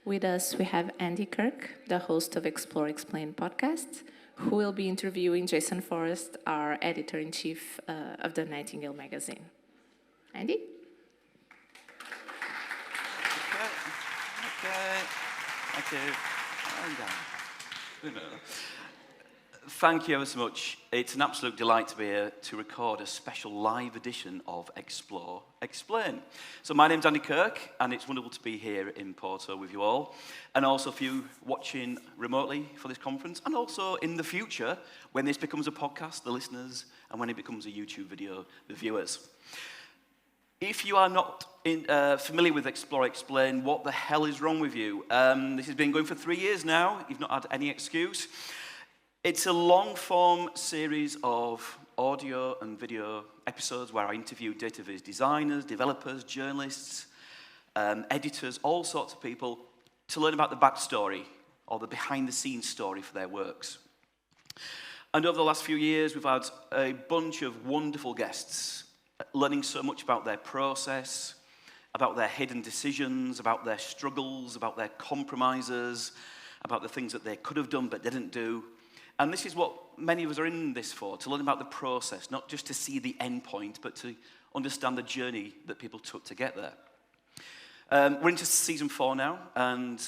With us, we have Andy Kirk, the host of Explore Explain podcast, who will be interviewing Jason Forrest, our editor-in-chief of the Nightingale magazine. Andy? Okay. Thank you. Thank you ever so much. It's an absolute delight to be here to record a special live edition of Explore Explain. So my name's Andy Kirk, and it's wonderful to be here in Porto with you all, and also for you watching remotely for this conference, and also in the future, when this becomes a podcast, the listeners, and when it becomes a YouTube video, the viewers. If you are not familiar with Explore Explain, what the hell is wrong with you? This has been going for 3 years now. You've not had any excuse. It's a long-form series of audio and video episodes where I interview dataviz designers, developers, journalists, editors, all sorts of people to learn about the backstory or the behind-the-scenes story for their works. And over the last few years, we've had a bunch of wonderful guests learning so much about their process, about their hidden decisions, about their struggles, about their compromises, about the things that they could have done but didn't do. And this is what many of us are in this for, to learn about the process, not just to see the end point, but to understand the journey that people took to get there. We're into season 4 now, and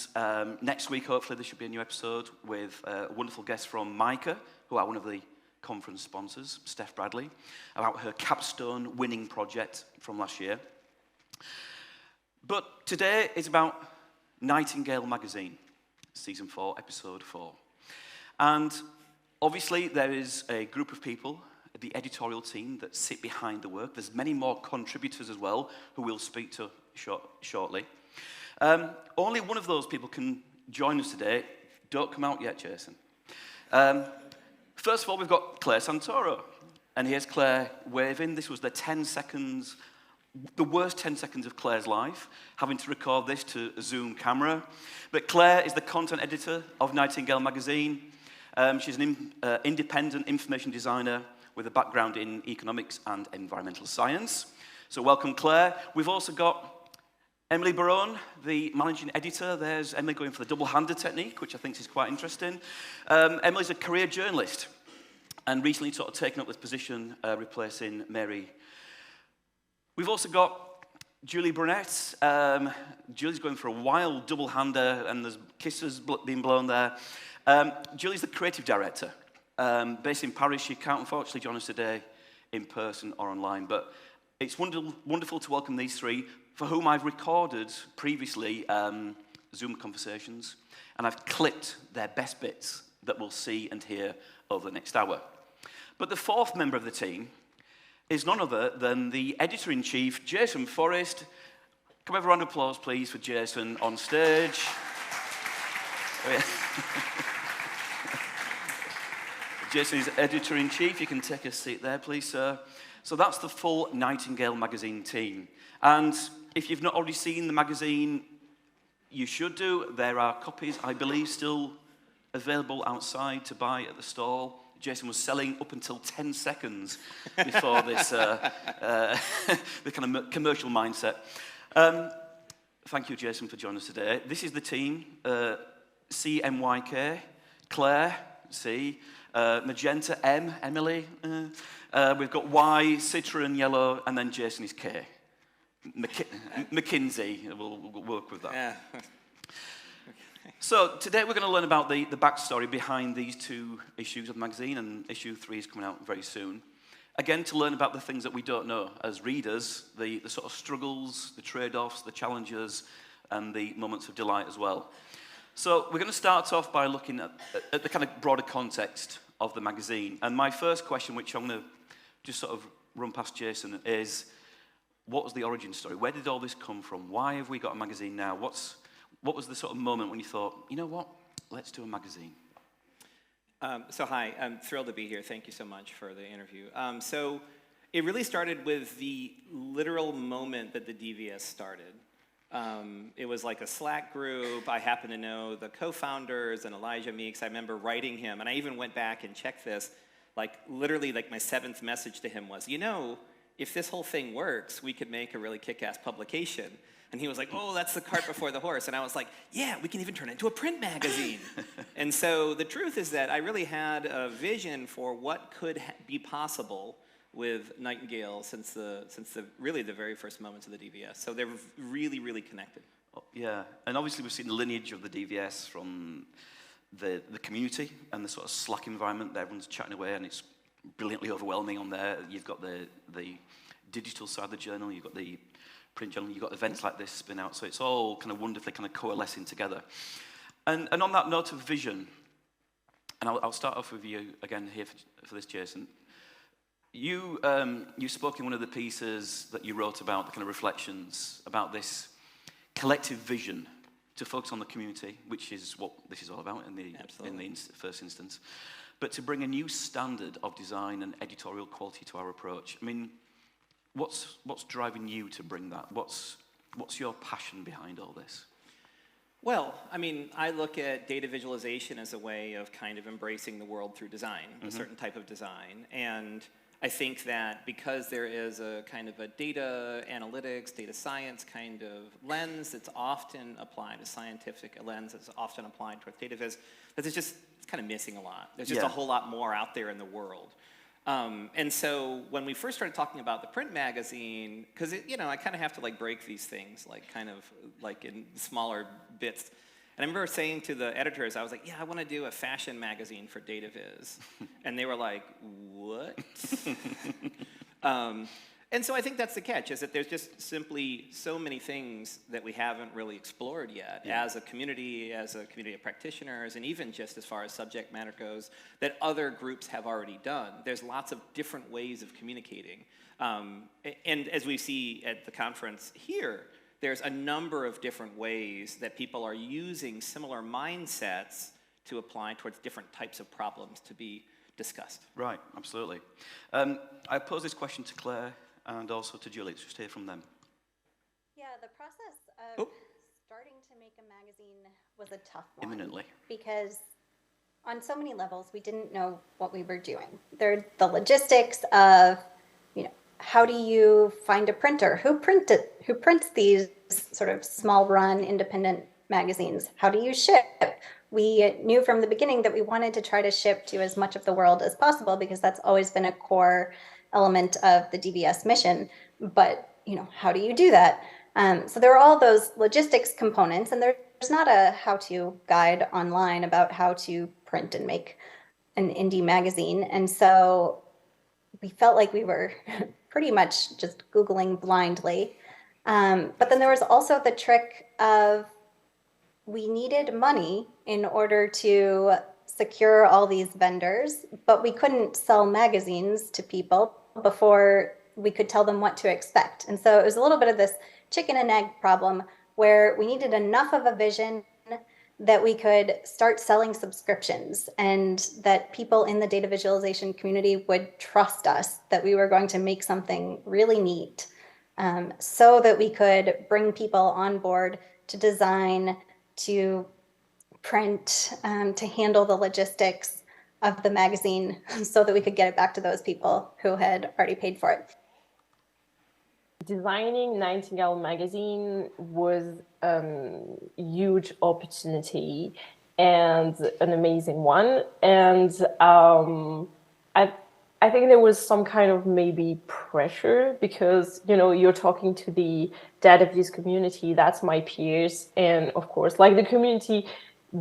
next week, hopefully, there should be a new episode with a wonderful guest from Mica, who are one of the conference sponsors, Steph Bradley, about her capstone winning project from last year. But today is about Nightingale magazine, season 4, episode 4. And obviously, there is a group of people, the editorial team, that sit behind the work. There's many more contributors as well, who we'll speak to shortly. Only one of those people can join us today. Don't come out yet, Jason. First of all, we've got Claire Santoro. And here's Claire waving. This was the 10 seconds, the worst 10 seconds of Claire's life, having to record this to a Zoom camera. But Claire is the content editor of Nightingale magazine. She's an independent information designer with a background in economics and environmental science. So welcome, Claire. We've also got Emily Barone, the managing editor. There's Emily going for the double-hander technique, which I think is quite interesting. Emily's a career journalist and recently sort of taken up this position replacing Mary. We've also got Julie BRUNET. Julie's going for a wild double-hander, and there's kisses being blown there. Julie's the creative director, based in Paris. She can't unfortunately join us today in person or online, but it's wonderful to welcome these three, for whom I've recorded previously Zoom conversations, and I've clipped their best bits that we'll see and hear over the next hour. But the fourth member of the team is none other than the editor-in-chief, Jason Forrest. Can we have a round of applause, please, for Jason on stage? Oh, yeah. Jason is editor-in-chief. You can take a seat there, please, sir. So that's the full Nightingale magazine team. And if you've not already seen the magazine, you should do. There are copies, I believe, still available outside to buy at the stall. Jason was selling up until 10 seconds before this the kind of commercial mindset. Thank you, Jason, for joining us today. This is the team. CMYK, Claire, C, Magenta, M, Emily. We've got Y, Citron, yellow, and then Jason is K. McKinsey, we'll work with that. Yeah. So today we're going to learn about the backstory behind these 2 issues of the magazine, and issue 3 is coming out very soon. Again, to learn about the things that we don't know as readers, the sort of struggles, the trade-offs, the challenges, and the moments of delight as well. So we're going to start off by looking at the kind of broader context of the magazine. And my first question, which I'm going to just sort of run past Jason, is what was the origin story? Where did all this come from? Why have we got a magazine now? What was the sort of moment when you thought, you know what, let's do a magazine? So hi, I'm thrilled to be here. Thank you so much for the interview. So it really started with the literal moment that the DVS started. It was like a Slack group. I happen to know the co-founders and Elijah Meeks. I remember writing him, and I even went back and checked this. Like literally, like my 7th message to him was, you know, if this whole thing works, we could make a really kick-ass publication. And he was like, oh, that's the cart before the horse. And I was like, yeah, we can even turn it into a print magazine. And so the truth is that I really had a vision for what could be possible with Nightingale since really the very first moments of the DVS. So they're really, really connected. Yeah, and obviously we've seen the lineage of the DVS from the community and the sort of Slack environment that everyone's chatting away, and it's brilliantly overwhelming on there. You've got the digital side of the journal, you've got the print journal, you've got events like this spin out, so it's all kind of wonderfully kind of coalescing together. And on that note of vision, and I'll start off with you again here for this, Jason. You spoke in one of the pieces that you wrote about, the kind of reflections about this collective vision to focus on the community, which is what this is all about in the first instance, but to bring a new standard of design and editorial quality to our approach. I mean, what's driving you to bring that? What's your passion behind all this? Well, I mean, I look at data visualization as a way of kind of embracing the world through design, a certain type of design, and I think that because there is a kind of a data analytics, data science kind of lens that's often applied, a scientific lens that's often applied towards data viz, that it's kind of missing a lot. There's just a whole lot more out there in the world. And so when we first started talking about the print magazine, because I kind of have to like break these things like kind of like in smaller bits. And I remember saying to the editors, I was like, yeah, I want to do a fashion magazine for dataviz. And they were like, what? And so I think that's the catch, is that there's just simply so many things that we haven't really explored yet as a community of practitioners, and even just as far as subject matter goes, that other groups have already done. There's lots of different ways of communicating. And as we see at the conference here, there's a number of different ways that people are using similar mindsets to apply towards different types of problems to be discussed. Right, absolutely. I pose this question to Claire and also to Julie. Let's just hear from them. Yeah, the process of starting to make a magazine was a tough one. Imminently. Because on so many levels, we didn't know what we were doing. There's the logistics of, how do you find a printer? Who prints these sort of small run independent magazines? How do you ship? We knew from the beginning that we wanted to try to ship to as much of the world as possible, because that's always been a core element of the DVS mission. But, how do you do that? So there are all those logistics components, and there's not a how-to guide online about how to print and make an indie magazine. And so we felt like we were pretty much just Googling blindly. But then there was also the trick of we needed money in order to secure all these vendors, but we couldn't sell magazines to people before we could tell them what to expect. And so it was a little bit of this chicken and egg problem, where we needed enough of a vision that we could start selling subscriptions, and that people in the data visualization community would trust us that we were going to make something really neat, so that we could bring people on board to design, to print, to handle the logistics of the magazine, so that we could get it back to those people who had already paid for it. Designing Nightingale magazine was a huge opportunity and an amazing one. And I think there was some kind of maybe pressure, because, you're talking to the dataviz community, that's my peers. And of course, like, the community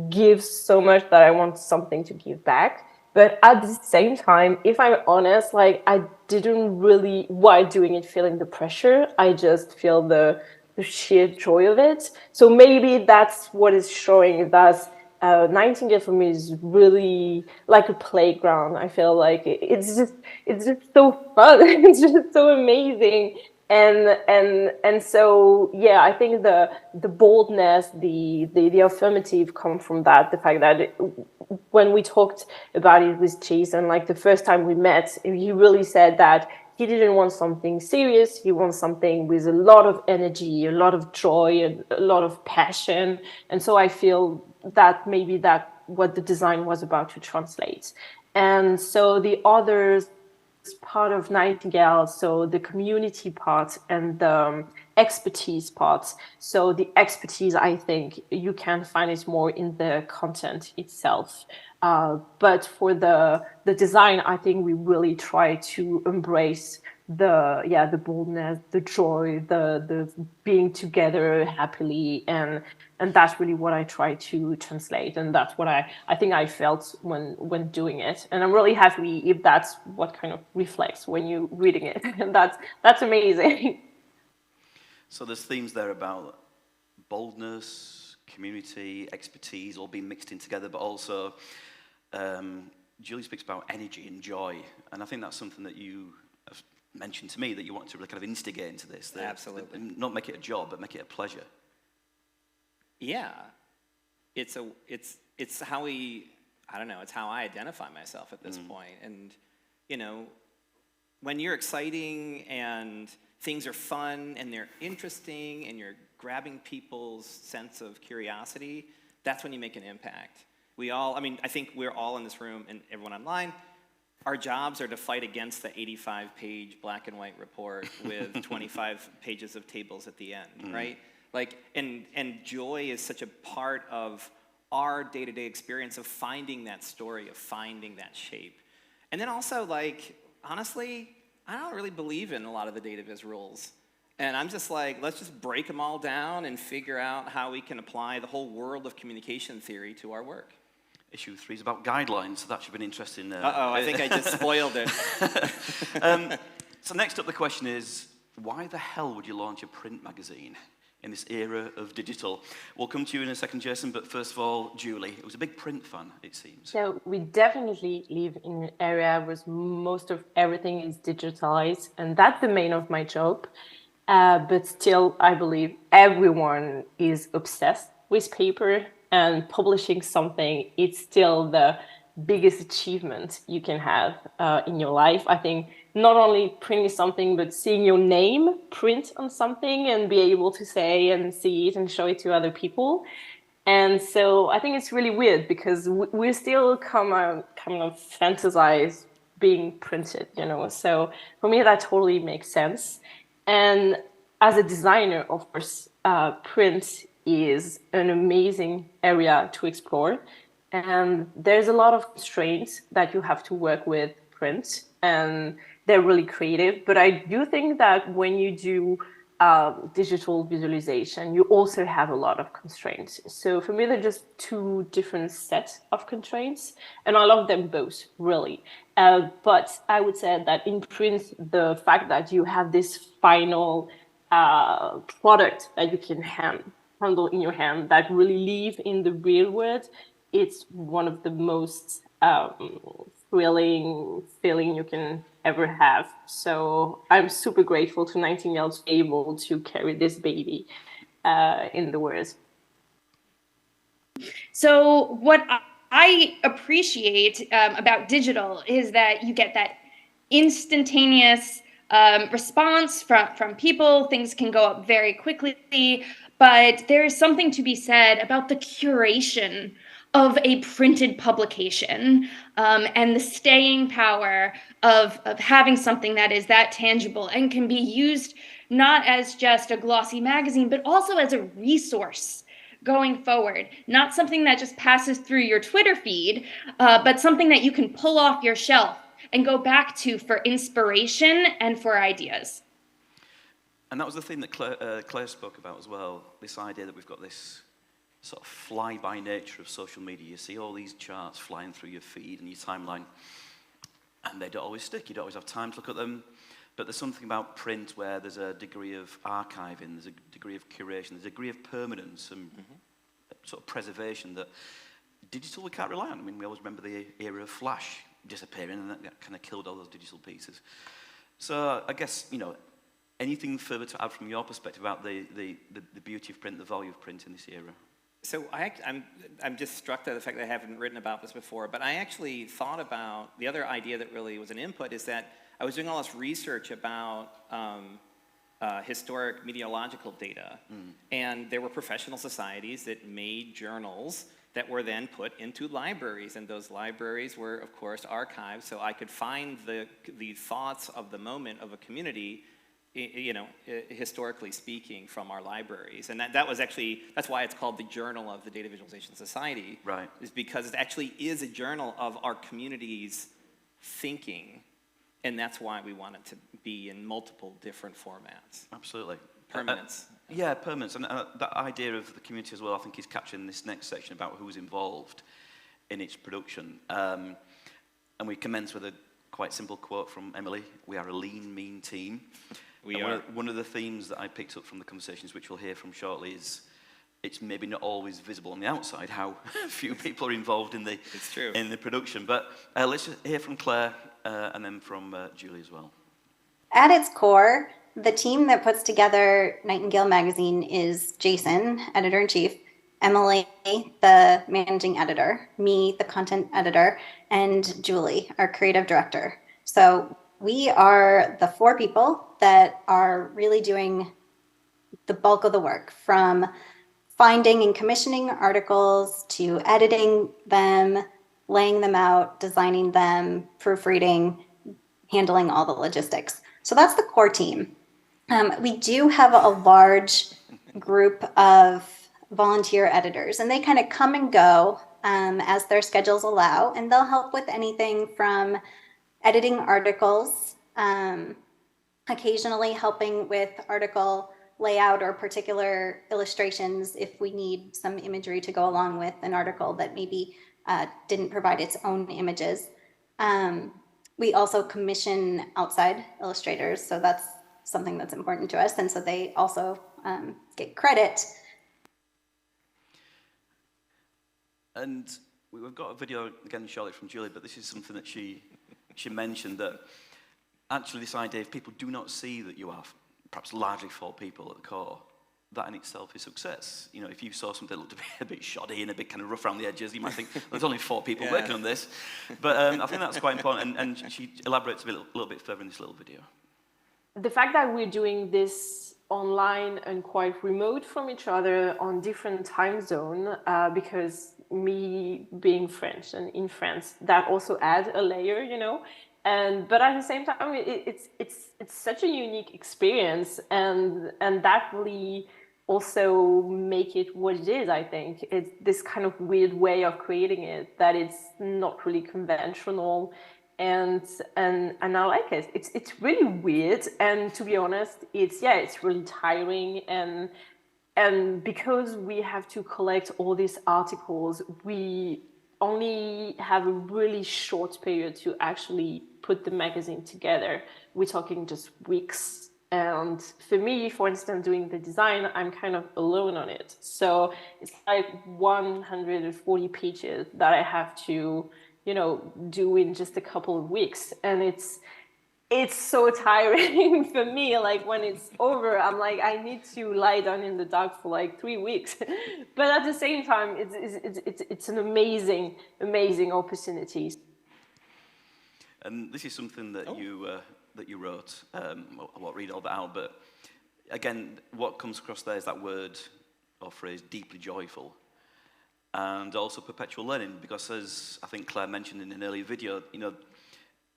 gives so much that I want something to give back. But at the same time, if I'm honest, like, I didn't really, while doing it, feeling the pressure. I just feel the sheer joy of it. So maybe that's what is showing that Nightingale for me is really like a playground. I feel like it's just so fun. It's just so amazing. And so, yeah, I think the boldness, the affirmative come from that. The fact that when we talked about it with Jason, like the first time we met, he really said that he didn't want something serious. He wants something with a lot of energy, a lot of joy, and a lot of passion. And so I feel that maybe that what the design was about to translate. And so the other part of Nightingale, so the community part and the expertise parts. So the expertise, I think you can find it more in the content itself. But for the design, I think we really try to embrace the boldness, the joy, the being together happily, and that's really what I try to translate, and that's what I think I felt when doing it, and I'm really happy if that's what kind of reflects when you're reading it, and that's amazing. So there's themes there about boldness, community, expertise, all being mixed in together, but also Julie speaks about energy and joy, and I think that's something that you have mentioned to me, that you want to really kind of instigate into this. That, Absolutely. Not make it a job, but make it a pleasure. Yeah, it's how it's how I identify myself at this point. And, you know, when you're exciting and things are fun and they're interesting and you're grabbing people's sense of curiosity, that's when you make an impact. I think we're all in this room and everyone online, our jobs are to fight against the 85-page black and white report with 25 pages of tables at the end, right? Like, and joy is such a part of our day-to-day experience of finding that story, of finding that shape. And then also, like, honestly, I don't really believe in a lot of the dataviz rules. And I'm just like, let's just break them all down and figure out how we can apply the whole world of communication theory to our work. Issue 3 is about guidelines, so that should be an interesting... Uh-oh, I think I just spoiled it. So next up the question is, why the hell would you launch a print magazine in this era of digital? We'll come to you in a second, Jason, but first of all, Julie, it was a big print fan, it seems. So we definitely live in an area where most of everything is digitalized, and that's the main of my job. But still, I believe everyone is obsessed with paper, and publishing something, it's still the biggest achievement you can have in your life. I think not only printing something, but seeing your name print on something and be able to say and see it and show it to other people. And so I think it's really weird because we still kind of fantasize being printed, you know. So for me, that totally makes sense. And as a designer, of course, print is an amazing area to explore. And there's a lot of constraints that you have to work with print, and they're really creative. But I do think that when you do digital visualization, you also have a lot of constraints. So for me, they're just two different sets of constraints, and I love them both, really. But I would say that in print, the fact that you have this final product that you can handle in your hand that really live in the real world, it's one of the most thrilling feeling you can ever have. So I'm super grateful to Nightingale to be able to carry this baby in the world. So what I appreciate about digital is that you get that instantaneous response from people. Things can go up very quickly, but there's something to be said about the curation of a printed publication and the staying power of having something that is that tangible and can be used not as just a glossy magazine, but also as a resource going forward. Not something that just passes through your Twitter feed, but something that you can pull off your shelf and go back to for inspiration and for ideas. And that was the thing that Claire spoke about as well, this idea that we've got this sort of fly-by nature of social media. You see all these charts flying through your feed and your timeline, and they don't always stick. You don't always have time to look at them. But there's something about print where there's a degree of archiving, there's a degree of curation, there's a degree of permanence and sort of preservation that digital we can't rely on. I mean, we always remember the era of Flash disappearing, and that kind of killed all those digital pieces. So I guess, you know, anything further to add from your perspective about the beauty of print, the value of print in this era? So I'm just struck by the fact that I haven't written about this before, but I actually thought about the other idea that really was an input is that I was doing all this research about historic meteorological data, and there were professional societies that made journals that were then put into libraries, and those libraries were, of course, archived, so I could find the thoughts of the moment of a community historically speaking, from our libraries. And that was actually, that's why it's called the Journal of the Data Visualization Society. Right. Is because it actually is a journal of our community's thinking, and that's why we want it to be in multiple different formats. Absolutely. Permanence. Yeah, permanence. And that idea of the community as well, I think, is captured in this next section about who's involved in its production. And we commence with a quite simple quote from Emily: "We are a lean, mean team." We are. One of the themes that I picked up from the conversations, which we'll hear from shortly, is it's maybe not always visible on the outside how few people are involved in the production. But let's just hear from Claire and then from Julie as well. At its core, the team that puts together Nightingale Magazine is Jason, editor-in-chief, Emily, the managing editor, me, the content editor, and Julie, our creative director. So we are the 4 people that are really doing the bulk of the work, from finding and commissioning articles to editing them, laying them out, designing them, proofreading, handling all the logistics. So that's the core team. We do have a large group of volunteer editors, and they kind of come and go as their schedules allow, and they'll help with anything from editing articles, occasionally helping with article layout or particular illustrations if we need some imagery to go along with an article that maybe didn't provide its own images. We also commission outside illustrators, so that's something that's important to us, and so they also get credit. And we've got a video again shortly from Julie, but this is something that she mentioned, that actually this idea, if people do not see that you are perhaps largely 4 people at the core, that in itself is success. You know, if you saw something that looked a bit shoddy and a bit kind of rough around the edges, you might think, there's only 4 people working on this. But I think that's quite important, and she elaborates a little bit further in this little video. The fact that we're doing this online and quite remote from each other on different time zone, because me being French and in France, that also adds a layer, you know. But at the same time, it's such a unique experience, and that really also make it what it is. I think it's this kind of weird way of creating it, that it's not really conventional, and I like it. It's really weird, and to be honest, it's really tiring, and because we have to collect all these articles, we only have a really short period to actually put the magazine together. We're talking just weeks. And for me, for instance, doing the design, I'm kind of alone on it. So it's like 140 pages that I have to, do in just a couple of weeks. And it's so tiring for me. Like when it's over, I'm like, I need to lie down in the dark for like 3 weeks. But at the same time, it's an amazing opportunity. And this is something that you wrote. I won't read all that out, but again, what comes across there is that word or phrase, deeply joyful, and also perpetual learning. Because as I think Claire mentioned in an earlier video,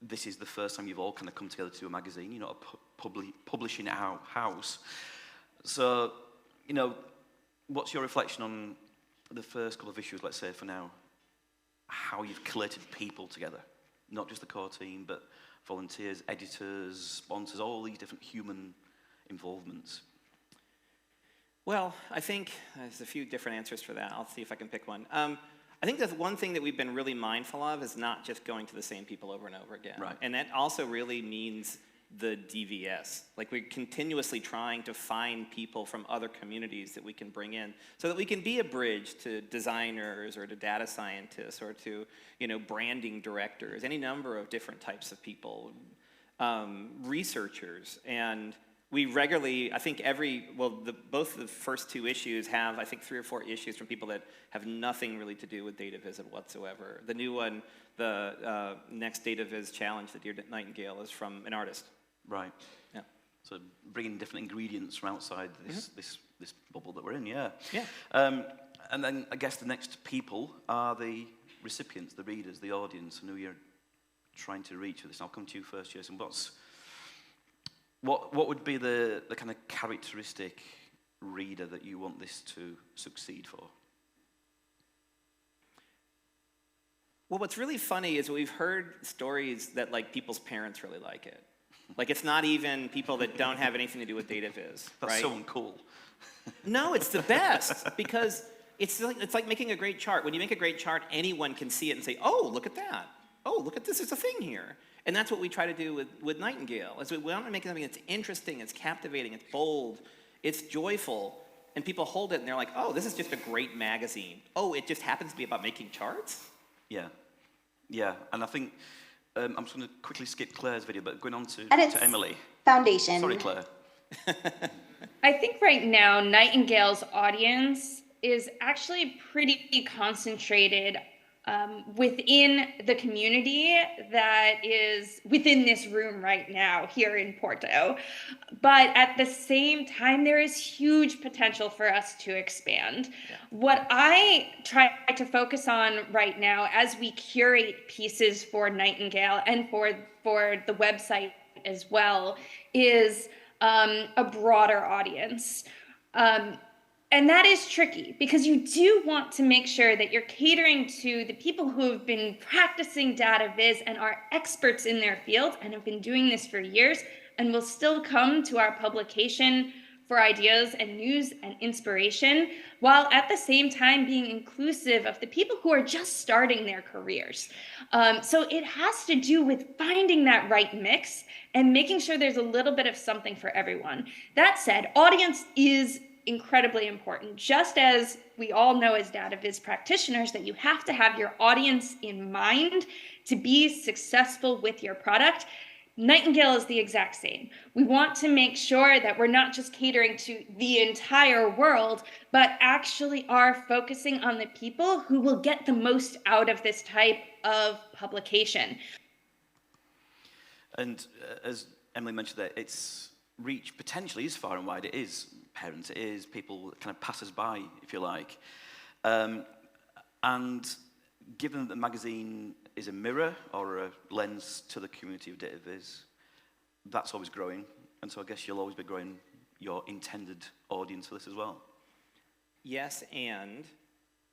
this is the first time you've all kind of come together to do a magazine. You're not a publishing house. So, what's your reflection on the first couple of issues, let's say for now, how you've collated people together? Not just the core team, but volunteers, editors, sponsors, all these different human involvements. Well, I think there's a few different answers for that. I'll see if I can pick one. I think that's one thing that we've been really mindful of is not just going to the same people over and over again. Right. And that also really means the DVS. Like we're continuously trying to find people from other communities that we can bring in so that we can be a bridge to designers or to data scientists or to, branding directors, any number of different types of people, researchers. And we regularly, I think both the first 2 issues have, I think, 3 or 4 issues from people that have nothing really to do with dataviz whatsoever. The new one, the next dataviz challenge, the Dear Nightingale, is from an artist. Right. Yeah. So bringing different ingredients from outside this bubble that we're in, yeah. Yeah. And then I guess the next people are the recipients, the readers, the audience, and who you're trying to reach with this. I'll come to you first, Jason. What would be the kind of characteristic reader that you want this to succeed for? Well, what's really funny is we've heard stories that like people's parents really like it. Like it's not even people that don't have anything to do with dataviz, That's right? so uncool. No, it's the best because it's like making a great chart. When you make a great chart, anyone can see it and say, "Oh, look at that! Oh, look at this! There's a thing here." And that's what we try to do with Nightingale. Is we want to make something that's interesting, it's captivating, it's bold, it's joyful, and people hold it and they're like, "Oh, this is just a great magazine. Oh, it just happens to be about making charts." Yeah, and I think I'm just going to quickly skip Claire's video, but going on to Emily. Foundation. Sorry, Claire. I think right now Nightingale's audience is actually pretty concentrated within the community that is within this room right now here in Porto. But at the same time, there is huge potential for us to expand. Yeah. What I try to focus on right now as we curate pieces for Nightingale and for the website as well is a broader audience. And that is tricky because you do want to make sure that you're catering to the people who have been practicing data viz and are experts in their field and have been doing this for years and will still come to our publication for ideas and news and inspiration, while at the same time being inclusive of the people who are just starting their careers. So it has to do with finding that right mix and making sure there's a little bit of something for everyone. That said, audience is incredibly important. Just as we all know as data viz practitioners that you have to have your audience in mind to be successful with your product, Nightingale is the exact same. We want to make sure that we're not just catering to the entire world, but actually are focusing on the people who will get the most out of this type of publication. And as Emily mentioned there, its reach potentially is far and wide. It is parents, it is people, kind of passers-by, if you like. And given that the magazine is a mirror or a lens to the community of dataviz, that's always growing. And so I guess you'll always be growing your intended audience for this as well. Yes, and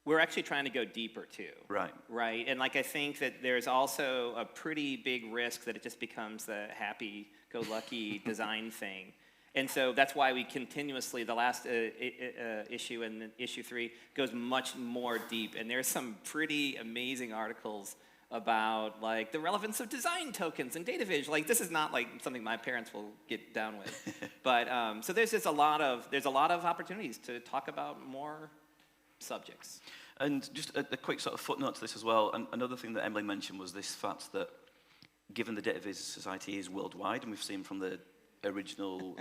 we're actually trying to go deeper too. Right, and like I think that there's also a pretty big risk that it just becomes the happy-go-lucky design thing. And so that's why we continuously, the last issue and issue 3 goes much more deep. And there's some pretty amazing articles about like the relevance of design tokens and dataviz. Like this is not like something my parents will get down with. But so there's just a lot of opportunities to talk about more subjects. And just a quick sort of footnote to this as well. And another thing that Emily mentioned was this fact that given the Dataviz Society is worldwide, and we've seen from the original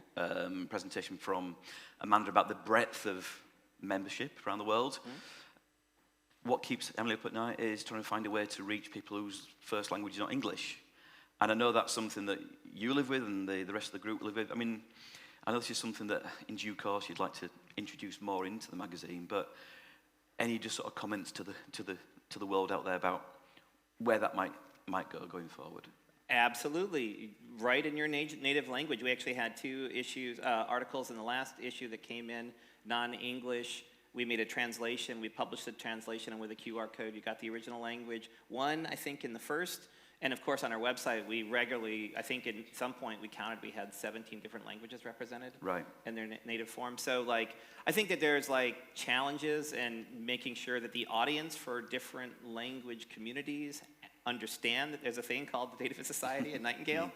presentation from Amanda about the breadth of membership around the world. What keeps Emily up at night is trying to find a way to reach people whose first language is not English. And I know that's something that you live with and the rest of the group live with. I mean, I know this is something that in due course you'd like to introduce more into the magazine, but any just sort of comments to the world out there about where that might go going forward? Absolutely. Write in your native language. We actually had 2 issues, articles in the last issue that came in non-English. We made a translation. We published the translation, and with a QR code, you got the original language. 1, I think, in the first. And of course, on our website, we regularly, I think at some point we counted, we had 17 different languages represented in their native form. So like, I think that there's like challenges in making sure that the audience for different language communities understand that there's a thing called the Dataviz Society at Nightingale,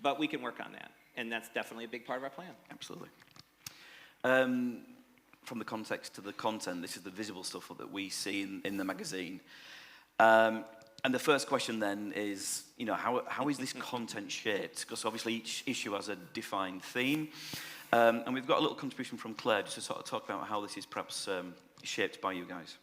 but we can work on that. And that's definitely a big part of our plan. Absolutely. From the context to the content, this is the visible stuff that we see in the magazine. And the first question then is, you know, how is this content shaped? Because obviously each issue has a defined theme. And we've got a little contribution from Claire just to sort of talk about how this is perhaps shaped by you guys.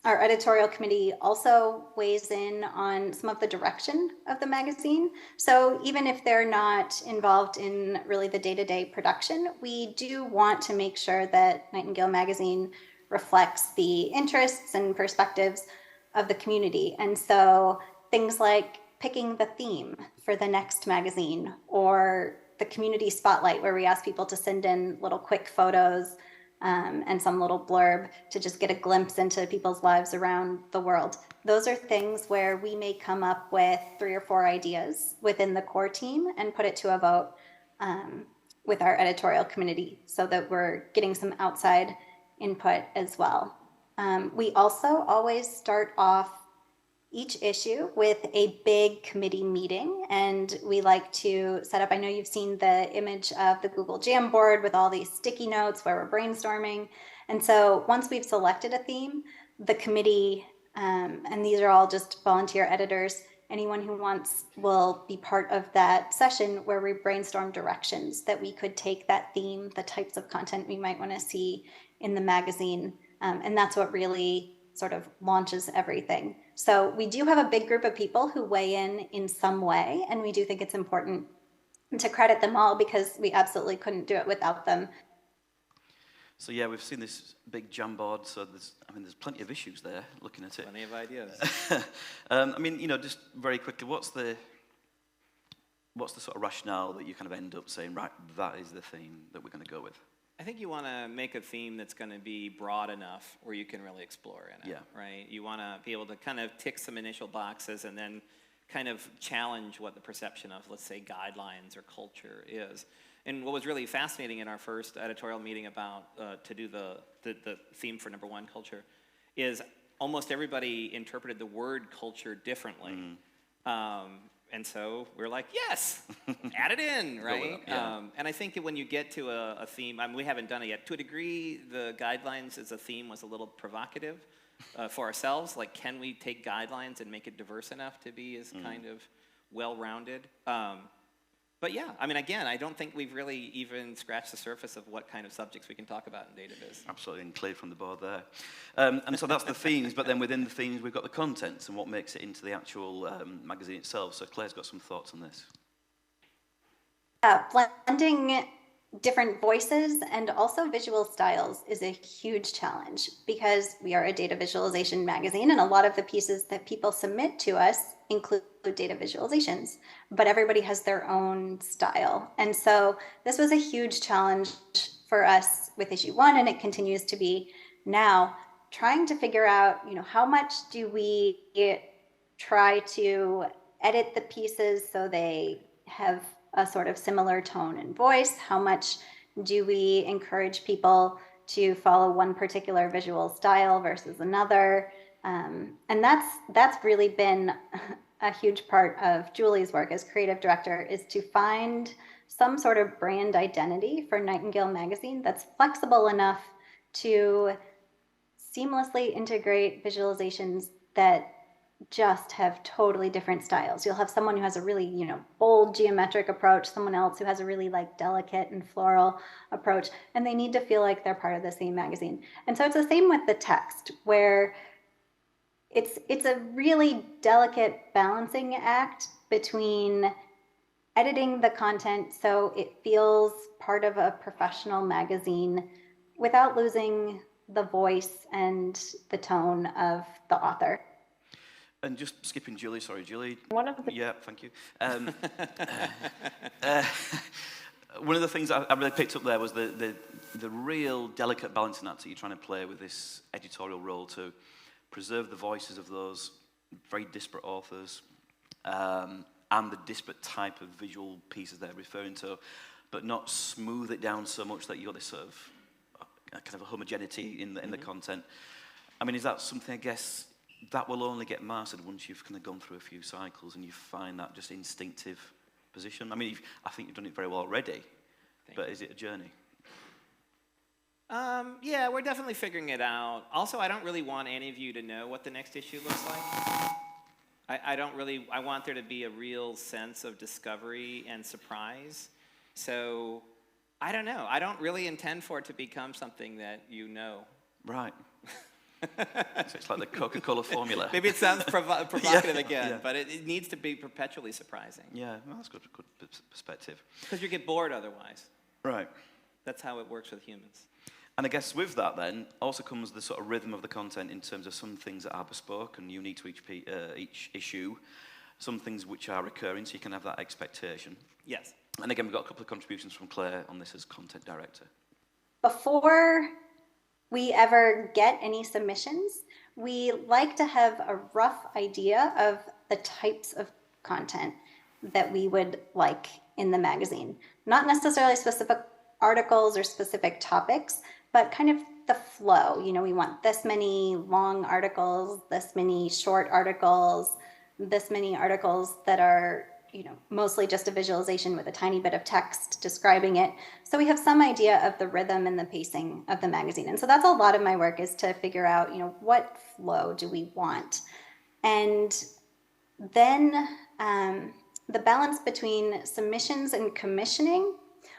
Our editorial committee also weighs in on some of the direction of the magazine. So even if they're not involved in really the day-to-day production, we do want to make sure that Nightingale Magazine reflects the interests and perspectives of the community. And so things like picking the theme for the next magazine or the community spotlight, where we ask people to send in little quick photos and some little blurb to just get a glimpse into people's lives around the world. Those are things where we may come up with 3 or 4 ideas within the core team and put it to a vote with our editorial community, so that we're getting some outside input as well. We also always start off each issue with a big committee meeting, and we like to set up, I know you've seen the image of the Google Jamboard with all these sticky notes where we're brainstorming. And so once we've selected a theme, the committee, and these are all just volunteer editors, anyone who wants will be part of that session where we brainstorm directions that we could take that theme, the types of content we might want to see in the magazine. And that's what really sort of launches everything. So we do have a big group of people who weigh in some way, and we do think it's important to credit them all, because we absolutely couldn't do it without them. So yeah, we've seen this big Jamboard, so there's plenty of issues there, looking at it. Plenty of ideas. Just very quickly, what's the sort of rationale that you kind of end up saying, right, that is the theme that we're going to go with? I think you want to make a theme that's going to be broad enough where you can really explore in it, right? You want to be able to kind of tick some initial boxes and then kind of challenge what the perception of, let's say, guidelines or culture is. And what was really fascinating in our first editorial meeting about to do the theme for #1 culture is almost everybody interpreted the word culture differently. And so we're like, yes, add it in, right? And I think that when you get to a theme, we haven't done it yet. To a degree, the guidelines as a theme was a little provocative for ourselves. Like, can we take guidelines and make it diverse enough to be as kind of well-rounded? But yeah, again, I don't think we've really even scratched the surface of what kind of subjects we can talk about in dataviz. Absolutely, and cleared from the board there. And so that's the themes, but then within the themes we've got the contents and what makes it into the actual magazine itself. So Claire's got some thoughts on this. Blending different voices and also visual styles is a huge challenge, because we are a data visualization magazine, and a lot of the pieces that people submit to us include data visualizations, but everybody has their own style. And so this was a huge challenge for us with issue 1, and it continues to be now, trying to figure out, how much do we try to edit the pieces so they have a sort of similar tone and voice? How much do we encourage people to follow one particular visual style versus another? And that's really been a huge part of Julie's work as creative director, is to find some sort of brand identity for Nightingale Magazine that's flexible enough to seamlessly integrate visualizations that just have totally different styles. You'll have someone who has a really, bold geometric approach, someone else who has a really delicate and floral approach, and they need to feel like they're part of the same magazine. And so it's the same with the text, where it's a really delicate balancing act between editing the content so it feels part of a professional magazine without losing the voice and the tone of the author. And just skipping Julie, sorry, Julie. Yeah, thank you. One of the things I really picked up there was the real delicate balancing act that you're trying to play with this editorial role to preserve the voices of those very disparate authors and the disparate type of visual pieces they're referring to, but not smooth it down so much that you've got this sort of kind of a homogeneity in the content. Is that something, I guess, that will only get mastered once you've kind of gone through a few cycles and you find that just instinctive position? I think you've done it very well already, but is it a journey? Yeah, we're definitely figuring it out. Also, I don't really want any of you to know what the next issue looks like. I want there to be a real sense of discovery and surprise. So, I don't know. I don't really intend for it to become something that you know. Right. So it's like the Coca-Cola formula. Maybe it sounds provocative again, but it needs to be perpetually surprising. Yeah, well, that's good perspective. Because you get bored otherwise. Right. That's how it works with humans. And I guess with that then also comes the sort of rhythm of the content in terms of some things that are bespoke and unique to each issue, some things which are recurring, so you can have that expectation. Yes. And again, we've got a couple of contributions from Claire on this as content director. Before we ever get any submissions, we like to have a rough idea of the types of content that we would like in the magazine. Not necessarily specific articles or specific topics, but kind of the flow. You know, we want this many long articles, this many short articles, this many articles that are, you know, mostly just a visualization with a tiny bit of text describing it. So we have some idea of the rhythm and the pacing of the magazine. And so that's a lot of my work, is to figure out, you know, what flow do we want? And then the balance between submissions and commissioning.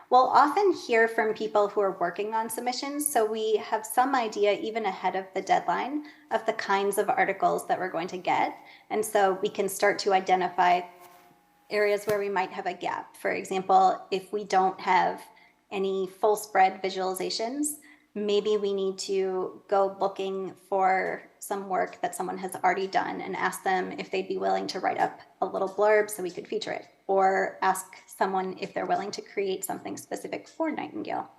We'll often hear from people who are working on submissions, so we have some idea even ahead of the deadline of the kinds of articles that we're going to get. And so we can start to identify areas where we might have a gap. For example, if we don't have any full spread visualizations, maybe we need to go looking for some work that someone has already done and ask them if they'd be willing to write up a little blurb so we could feature it, or ask someone if they're willing to create something specific for Nightingale.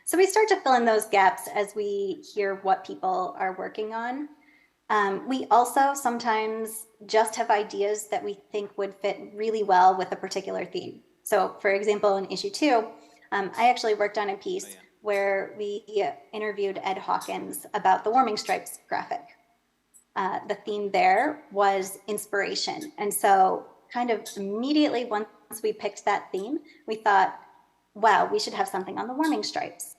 So we start to fill in those gaps as we hear what people are working on. We also sometimes just have ideas that we think would fit really well with a particular theme. So for example, in issue 2, I actually worked on a piece where we interviewed Ed Hawkins about the warming stripes graphic. The theme there was inspiration. And so kind of immediately once we picked that theme, we thought, wow, we should have something on the warming stripes.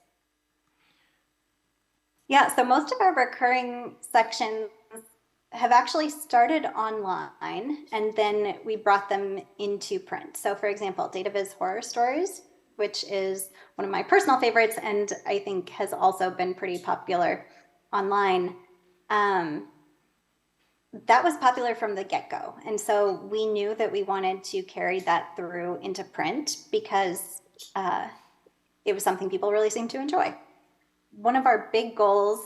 Yeah, so most of our recurring sections have actually started online, and then we brought them into print. So for example, dataviz horror stories, which is one of my personal favorites and I think has also been pretty popular online. That was popular from the get-go. And so we knew that we wanted to carry that through into print because it was something people really seemed to enjoy. One of our big goals,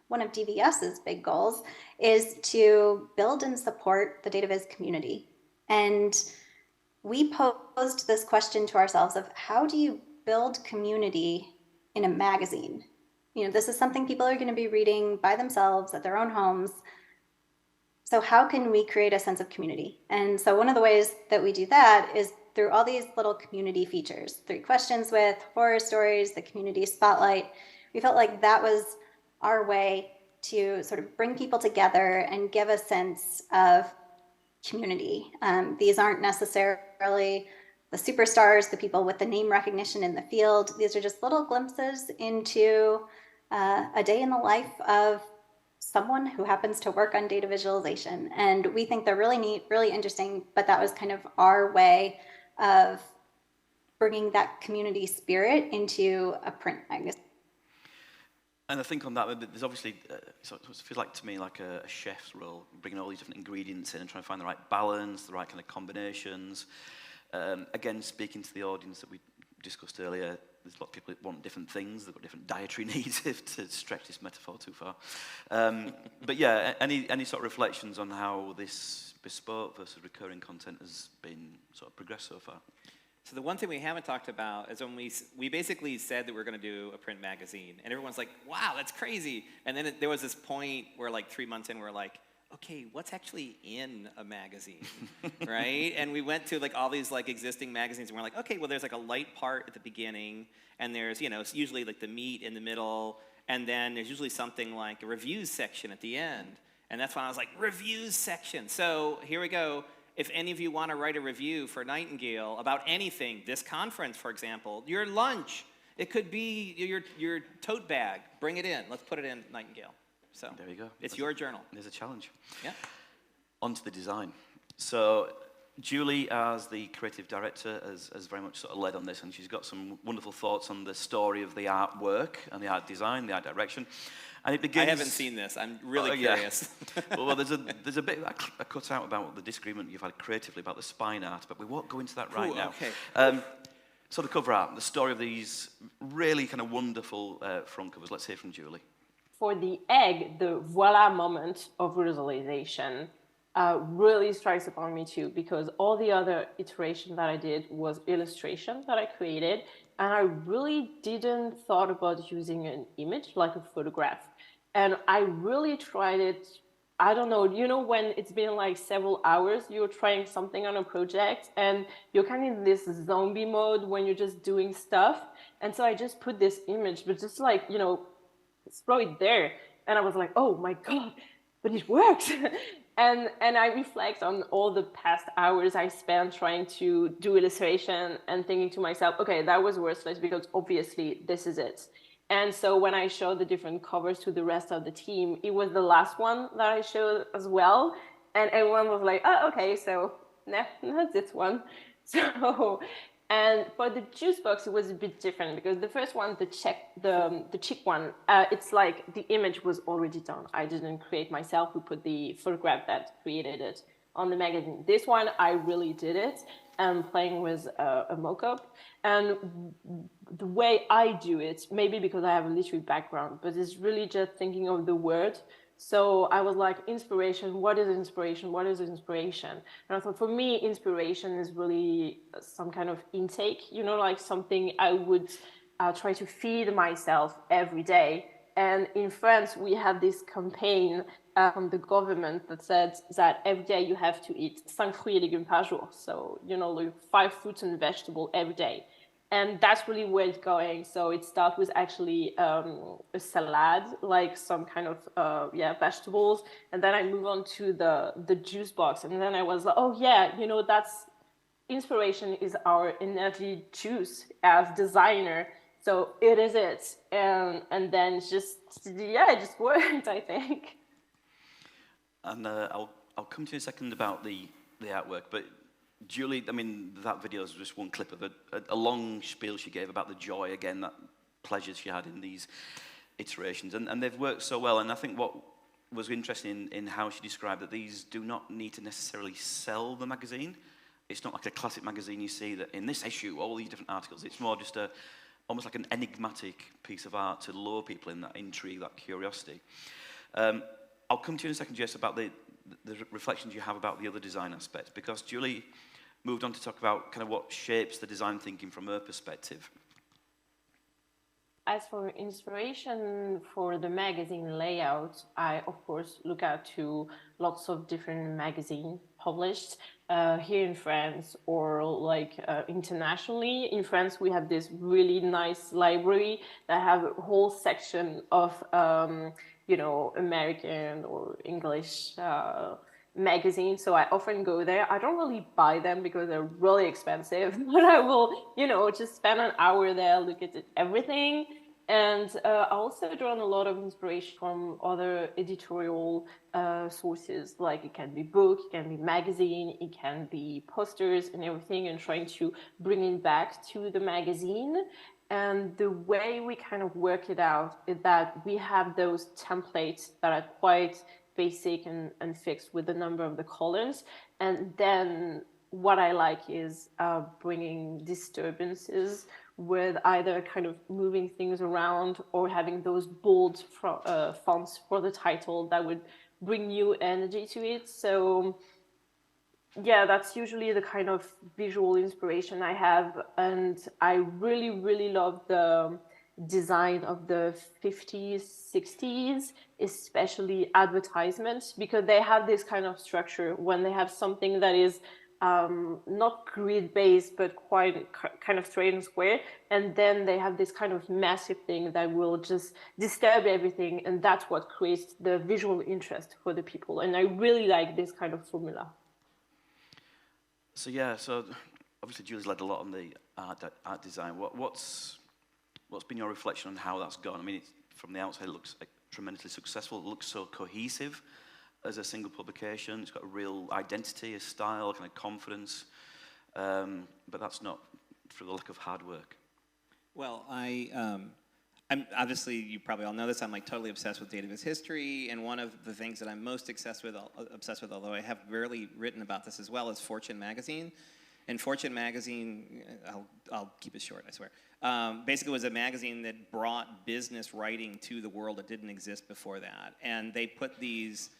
one of DVS's big goals, is to build and support the dataviz community. And we posed this question to ourselves of, how do you build community in a magazine? You know, this is something people are going to be reading by themselves at their own homes. So how can we create a sense of community? And so one of the ways that we do that is through all these little community features. 3 questions with, horror stories, the community spotlight. We felt like that was our way to sort of bring people together and give a sense of community. These aren't necessarily the superstars, the people with the name recognition in the field. These are just little glimpses into a day in the life of someone who happens to work on data visualization. And we think they're really neat, really interesting, but that was kind of our way of bringing that community spirit into a print magazine. And I think on that, there's obviously, it feels like to me like a chef's role, bringing all these different ingredients in and trying to find the right balance, the right kind of combinations. Again, speaking to the audience that we discussed earlier, there's a lot of people that want different things, they've got different dietary needs, to stretch this metaphor too far. But yeah, any sort of reflections on how this bespoke versus recurring content has been sort of progressed so far? So the one thing we haven't talked about is when we basically said that we're going to do a print magazine, and everyone's like, wow, that's crazy. And then there was this point where like 3 months in, we're like, okay, what's actually in a magazine, right? And we went to like all these like existing magazines, and we're like, okay, well there's like a light part at the beginning, and there's, you know, it's usually like the meat in the middle, and then there's usually something like a reviews section at the end. And that's when I was like, reviews section. So here we go. If any of you want to write a review for Nightingale about anything, this conference, for example, your lunch, it could be your tote bag. Bring it in. Let's put it in Nightingale. So there you go. It's your journal. There's a challenge. Yeah. On to the design. So Julie, as the creative director, has very much sort of led on this, and she's got some wonderful thoughts on the story of the artwork and the art design, the art direction. And it begins. I haven't seen this. I'm really curious. Yeah. Well, there's a bit I cut out about the disagreement you've had creatively about the spine art, but we won't go into that right now. Okay. So the cover art, the story of these really kind of wonderful front covers. Let's hear from Julie. For the egg, the voila moment of visualization really strikes upon me too, because all the other iteration that I did was illustration that I created, and I really didn't thought about using an image like a photograph. And I really tried it. I don't know, when it's been like several hours, you're trying something on a project and you're kind of in this zombie mode when you're just doing stuff. And so I just put this image, but just like, throw it there. And I was like, oh my God, but it works. and I reflect on all the past hours I spent trying to do illustration and thinking to myself, okay, that was worthless because obviously this is it. And so when I showed the different covers to the rest of the team, it was the last one that I showed as well. And everyone was like, oh, okay, so nah, not this one. So, and for the juice box, it was a bit different because the first one, the chick one, it's like the image was already done. I didn't create myself. We put the photograph that created it on the magazine. This one, I really did it. Playing with a mock-up. And the way I do it, maybe because I have a literary background, but it's really just thinking of the word. So I was like, inspiration, what is inspiration? What is inspiration? And I thought for me, inspiration is really some kind of intake, like something I would try to feed myself every day. And in France, we have this campaign from the government that says that every day you have to eat 5 fruits et légumes par jour. So, like 5 fruits and vegetables every day. And that's really where it's going. So it starts with actually a salad, like some kind of, vegetables. And then I move on to the juice box. And then I was like, oh yeah, that's inspiration is our energy juice as designer. So it is it. And then it just worked, I think. And I'll come to you in a second about the artwork, but Julie, I mean, that video is just one clip of a long spiel she gave about the joy, again, that pleasure she had in these iterations. And they've worked so well. And I think what was interesting in how she described that these do not need to necessarily sell the magazine. It's not like a classic magazine you see that in this issue, all these different articles. It's more just almost like an enigmatic piece of art to lure people in, that intrigue, that curiosity. I'll come to you in a second, Jess, about the reflections you have about the other design aspects, because Julie moved on to talk about kind of what shapes the design thinking from her perspective. As for inspiration for the magazine layout, I, of course, look out to lots of different magazines published here in France or like internationally. In France, we have this really nice library that have a whole section of, American or English magazines. So I often go there. I don't really buy them because they're really expensive, but I will, just spend an hour there, look at everything. And I also draw on a lot of inspiration from other editorial sources, like it can be book, it can be magazine, it can be posters and everything, and trying to bring it back to the magazine. And the way we kind of work it out is that we have those templates that are quite basic and fixed with the number of the columns. And then what I like is bringing disturbances with either kind of moving things around or having those bold fonts for the title that would bring new energy to it. So yeah, that's usually the kind of visual inspiration I have. And I really, really love the design of the 50s, 60s, especially advertisements, because they have this kind of structure when they have something that is not grid-based, but quite kind of straight and square. And then they have this kind of massive thing that will just disturb everything. And that's what creates the visual interest for the people. And I really like this kind of formula. So yeah, so obviously Julie's led a lot on the art design. What's been your reflection on how that's gone? I mean, from the outside, it looks tremendously successful. It looks so cohesive as a single publication. It's got a real identity, a style, kind of confidence. But that's not for the lack of hard work. Well, I'm obviously, you probably all know this, I'm like totally obsessed with dataviz history, and one of the things that I'm most obsessed with, although I have rarely written about this as well, is Fortune magazine. And Fortune magazine, I'll keep it short, I swear, basically was a magazine that brought business writing to the world that didn't exist before that. And they put these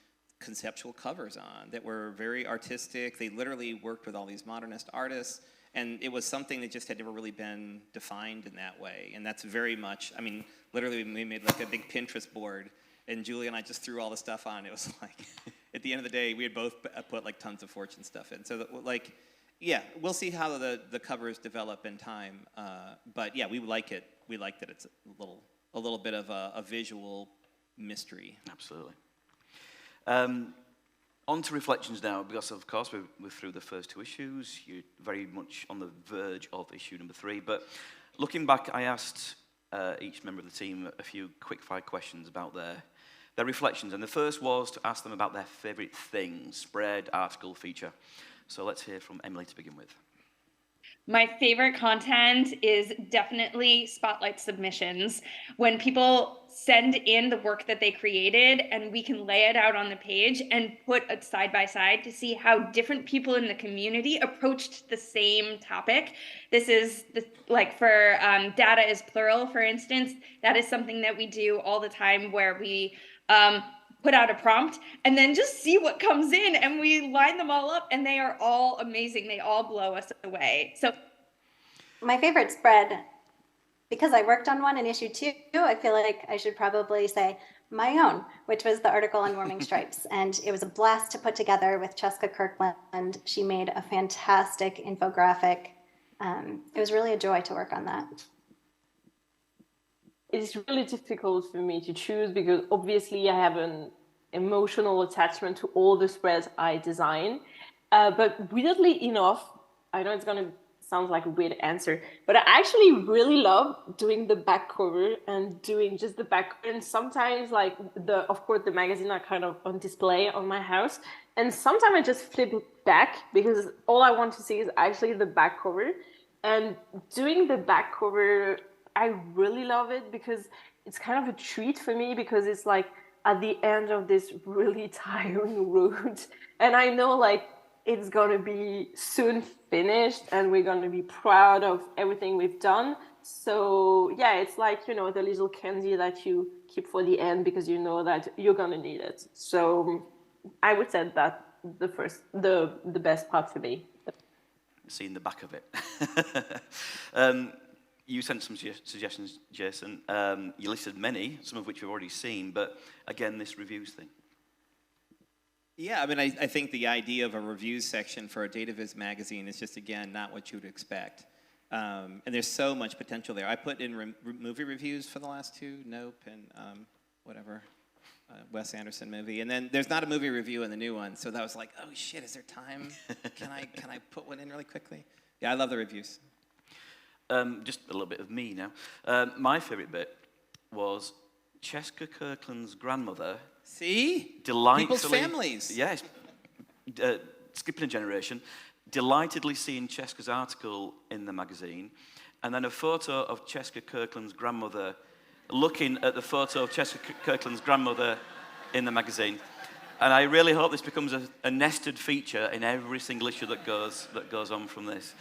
conceptual covers on that were very artistic. They literally worked with all these modernist artists, and it was something that just had never really been defined in that way. And that's very much, I mean, literally we made like a big Pinterest board, and Julie and I just threw all the stuff on. It was like, at the end of the day, we had both put like tons of Fortune stuff in. So like, yeah, we'll see how the covers develop in time. But yeah, we like it. We like that it's a little bit of a visual mystery. Absolutely. On to reflections now, because of course we're through the first 2 issues. You're very much on the verge of issue number 3. But looking back, I asked each member of the team a few quick-fire questions about their reflections. And the first was to ask them about their favorite thing, spread, article, feature. So let's hear from Emily to begin with. My favorite content is definitely spotlight submissions. When people send in the work that they created and we can lay it out on the page and put it side by side to see how different people in the community approached the same topic. This is like for data is plural, for instance. That is something that we do all the time where we put out a prompt and then just see what comes in, and we line them all up, and they are all amazing. They all blow us away. So my favorite spread, because I worked on one in issue 2, I feel like I should probably say my own, which was the article on warming stripes. And it was a blast to put together with Cheska Kirkland. She made a fantastic infographic. It was really a joy to work on that. It's really difficult for me to choose because obviously I have an emotional attachment to all the spreads I design. But weirdly enough, I know it's going to sound like a weird answer, but I actually really love doing the back cover and doing just the back. And sometimes, like of course, the magazine are kind of on display on my house, and sometimes I just flip it back because all I want to see is actually the back cover. And doing the back cover, I really love it because it's kind of a treat for me because it's like at the end of this really tiring road, and I know like it's gonna be soon finished and we're gonna be proud of everything we've done. So yeah, it's like, you know, the little candy that you keep for the end because you know that you're gonna need it. So I would say that the best part for me. Seeing the back of it. You sent some suggestions, Jason. You listed many, some of which we've already seen, but again, this reviews thing. Yeah, I mean, I think the idea of a reviews section for a dataviz magazine is just, again, not what you would expect. And there's so much potential there. I put in movie reviews for the last 2, Nope, and Wes Anderson movie. And then there's not a movie review in the new one, so that was like, oh shit, is there time? Can I put one in really quickly? Yeah, I love the reviews. Just a little bit of me now. My favorite bit was Cheska Kirkland's grandmother. See? Delightfully, people's families. Yes. Skipping a generation. Delightedly seeing Cheska's article in the magazine, and then a photo of Cheska Kirkland's grandmother looking at the photo of Cheska Kirkland's grandmother in the magazine. And I really hope this becomes a nested feature in every single issue that goes on from this.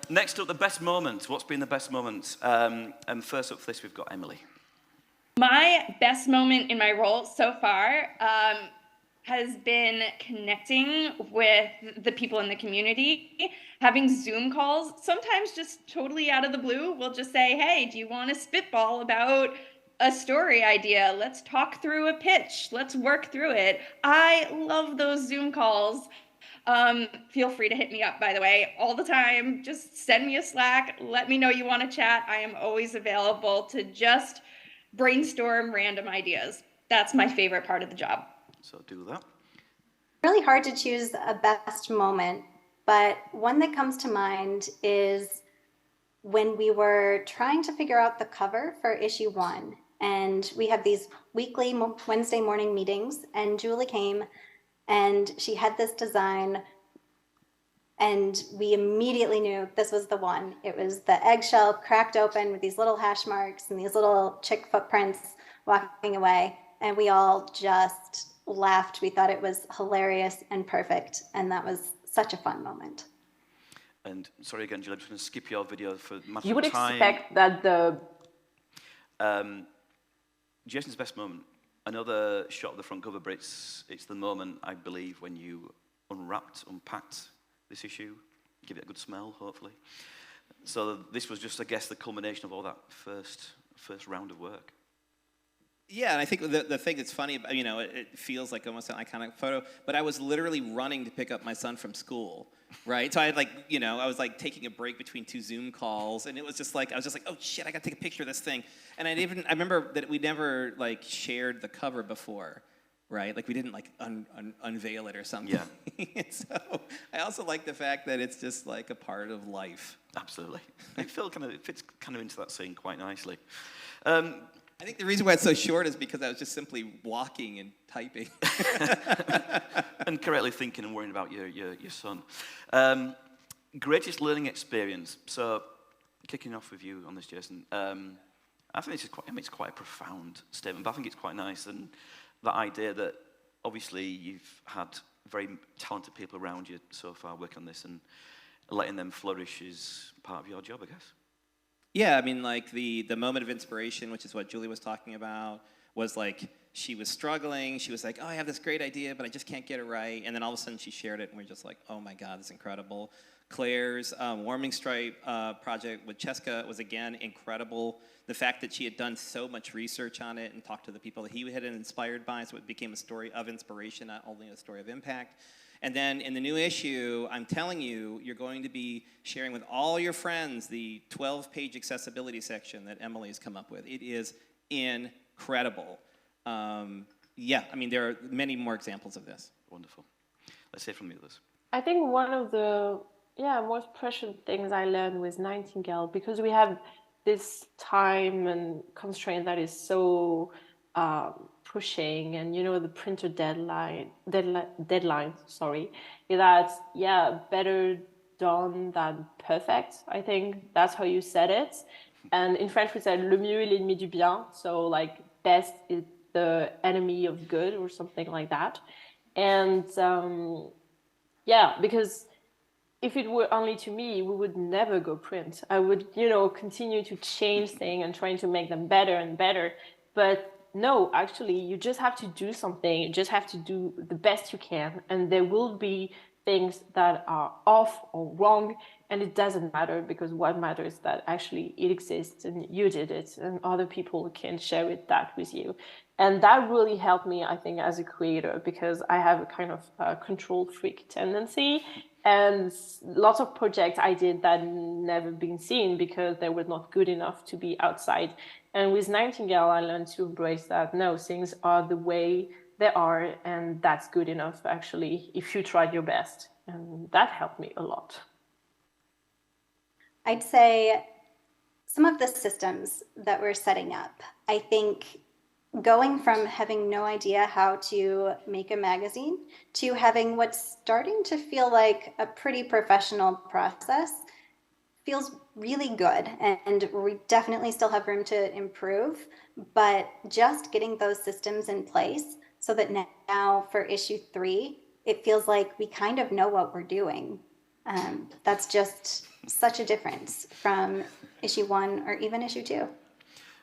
Next up, the best moment. What's been the best moment? And first up for this, we've got Emily. My best moment in my role so far has been connecting with the people in the community, having Zoom calls, sometimes just totally out of the blue. We'll just say, hey, do you want to spitball about a story idea? Let's talk through a pitch. Let's work through it. I love those Zoom calls. Feel free to hit me up, by the way, all the time. Just send me a Slack. Let me know you want to chat. I am always available to just brainstorm random ideas. That's my favorite part of the job. So do that. Really hard to choose a best moment, but one that comes to mind is when we were trying to figure out the cover for issue 1. And we have these weekly Wednesday morning meetings, and Julie came and she had this design, and we immediately knew this was the one. It was the eggshell cracked open with these little hash marks and these little chick footprints walking away. And we all just laughed. We thought it was hilarious and perfect. And that was such a fun moment. And sorry again, Julie, I'm just going to skip your video for matter of time. You would expect that the... Jason's best moment. another shot of the front cover, but it's the moment, I believe, when you unpacked this issue, give it a good smell, hopefully. So this was just, I guess, the culmination of all that first round of work. Yeah, and I think the thing that's funny, about, it feels like almost an iconic photo, but I was literally running to pick up my son from school, right? So I had I was taking a break between 2 Zoom calls, and I was just like, oh shit, I gotta take a picture of this thing. And I remember that we never shared the cover before, right? We didn't unveil it or something. Yeah. And so I also like the fact that it's just a part of life. Absolutely. It fits kind of into that scene quite nicely. I think the reason why it's so short is because I was just simply walking and typing. And correctly thinking and worrying about your son. Greatest learning experience. So, kicking off with you on this, Jason. I think it's quite a profound statement, but I think it's quite nice. And that idea that obviously you've had very talented people around you so far working on this, and letting them flourish is part of your job, I guess. Yeah, I mean, the moment of inspiration, which is what Julie was talking about, was she was struggling. She was like, oh, I have this great idea, but I just can't get it right. And then all of a sudden she shared it, and we're just like, oh my God, that's incredible. Claire's Warming Stripe project with Cheska was, again, incredible. The fact that she had done so much research on it and talked to the people that he had been inspired by, so it became a story of inspiration, not only a story of impact. And then in the new issue, I'm telling you, you're going to be sharing with all your friends the 12-page accessibility section that Emily has come up with. It is incredible. Yeah, I mean, there are many more examples of this. Wonderful. Let's hear from the others. I think one of the most precious things I learned with Nightingale, because we have this time and constraint that is so pushing, and the printer deadline, that better done than perfect. I think that's how you said it. And in French we said le mieux est l'ennemi du bien, so best is the enemy of good or something like that. And because if it were only to me, we would never go print. I would continue to change things and trying to make them better and better. But no, actually, you just have to do something. You just have to do the best you can. And there will be things that are off or wrong. And it doesn't matter, because what matters is that actually it exists and you did it, and other people can share that with you. And that really helped me, I think, as a creator, because I have a kind of control freak tendency. And lots of projects I did that never been seen because they were not good enough to be outside. And with Nightingale, I learned to embrace that. No, things are the way they are, and that's good enough, actually, if you tried your best. And that helped me a lot. I'd say some of the systems that we're setting up, I think going from having no idea how to make a magazine to having what's starting to feel like a pretty professional process feels really good. And we definitely still have room to improve, but just getting those systems in place so that now for issue 3, it feels like we kind of know what we're doing. That's just such a difference from issue 1 or even issue 2.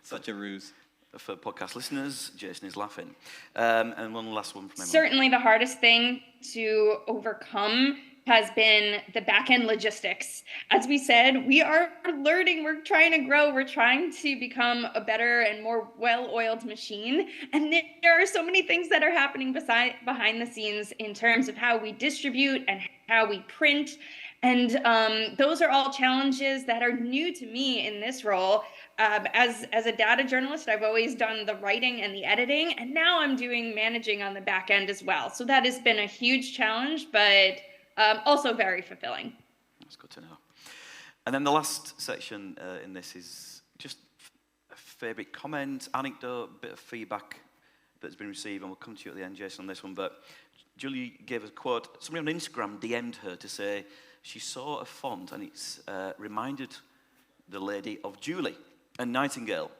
Such a ruse. For podcast listeners, Jason is laughing. And one last one from Emily. Certainly the hardest thing to overcome has been the back-end logistics. As we said, we are learning, we're trying to grow, we're trying to become a better and more well-oiled machine. And there are so many things that are happening behind the scenes in terms of how we distribute and how we print. And those are all challenges that are new to me in this role. As a data journalist, I've always done the writing and the editing, and now I'm doing managing on the back end as well. So that has been a huge challenge, but also very fulfilling. That's good to know. And then the last section in this is just a favorite comment, anecdote, bit of feedback that's been received, and we'll come to you at the end, Jason, on this one. But Julie gave a quote. Somebody on Instagram DM'd her to say she saw a font and it's reminded the lady of Julie and Nightingale.